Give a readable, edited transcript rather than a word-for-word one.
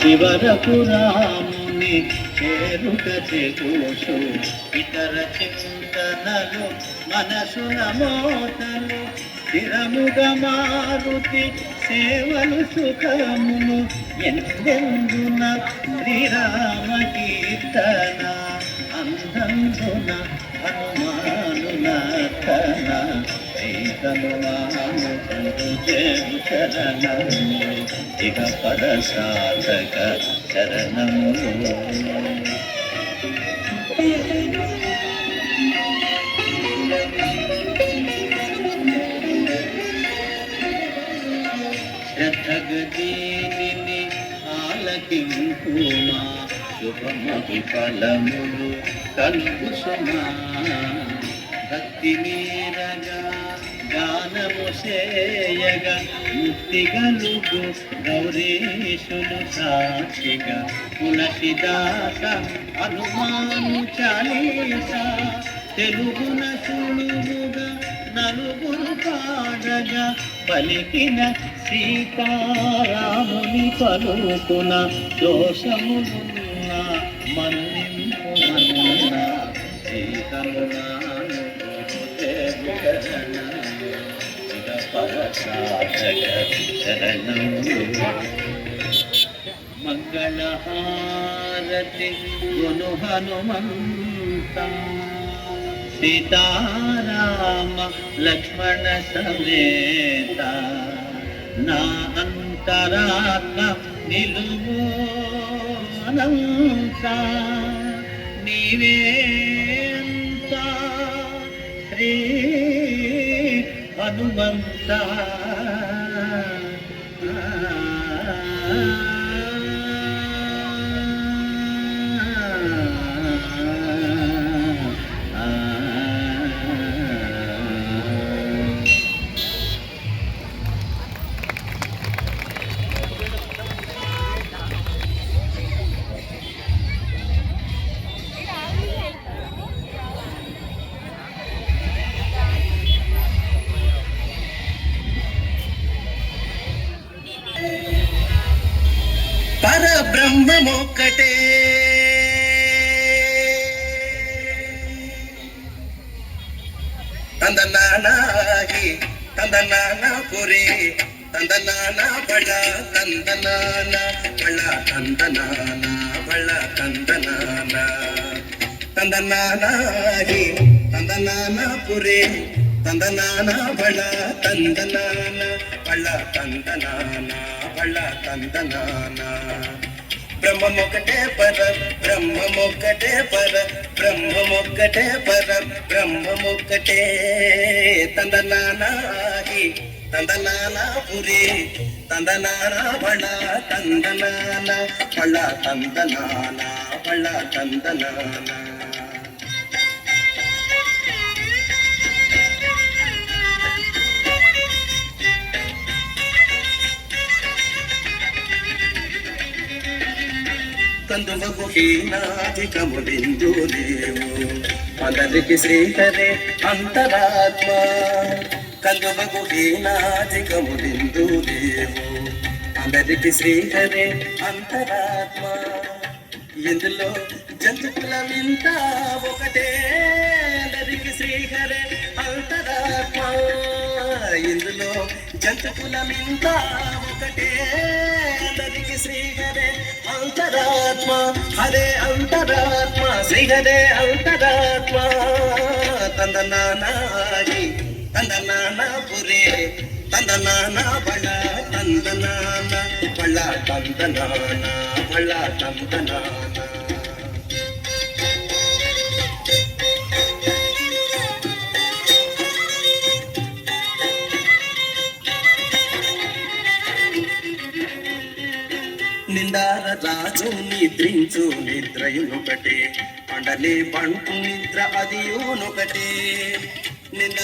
చివరకు రాముని చేరుక చేకూసు ఇతర చింతనలు మనసున మోతలు స్థిరముగా మారుతి సేవలు సుఖమును ఎందెందున శ్రీరామ కీర్తన అందందున హనుమాను నర్తన శ్రీహనుమాను శరణము ఇక పద సాధక శరణము శ్రద్ధగదీని ఆలకింపుమా శుభమహి ఫలములు కలుగు సుమా భక్తి మీరగా గానము సేయగా ముక్తి గలుగు గౌరీశులు సాక్షిగా తులసిదాస హనుమాను చాలీస తెలుగున సులువుగా నలుగురు పాడగా పలికిన సీతారాముని పలుకున దోషములున్న మన్నింపుమన్న సీతమునాను శరణము మంగళహారతి గును హనుమంత సీతారామ లక్ష్మణ సమేత నా అంతరాత్మ నిలువు అనంత నీవేంత శ్రీ హనుమంత పరబ్రహ్మమొక్కటే తందనానాహి తందనాన పురే తందనాన బళ తందనాన బళ తందనాన బళ తందనాన తందనానాహి తందనాన పురే తందనాన బళ తందనాన బళ తందనాన బళ తందనాన బ్రహ్మమొక్కటే పర బ్రహ్మమొక్కటే పర బ్రహ్మమొక్కటే పర బ్రహ్మమొక్కటే తందనానాహి తందనాన పురే తందనాన బళ తందనాన బళ తందనాన బళ తందనాన కందువకు హీనాధికములిందు లేవు అందరికి శ్రీహరే అంతరాత్మ కందువకు హీనాధికములిందు లేవు అందరికి శ్రీహరే అంతరాత్మ ఇందులో జంతుకులమింత ఒకటే అందరికి శ్రీహరే అంతరాత్మ ఇందులో జంతుకులమింత ఒకటే అందరికి శ్రీహరే అంతరాత్మ హరే అంతరాత్మ శ్రీహరే అంతరాత్మ తందనానాహి తందనాన పురే తందనాన బళ తందనాన బళ తందనాన బళ తందనాన నిండార రాజు నిద్రించు నిద్రయునొకటే పండలే పంటు నిద్ర అదియునొకటే నింద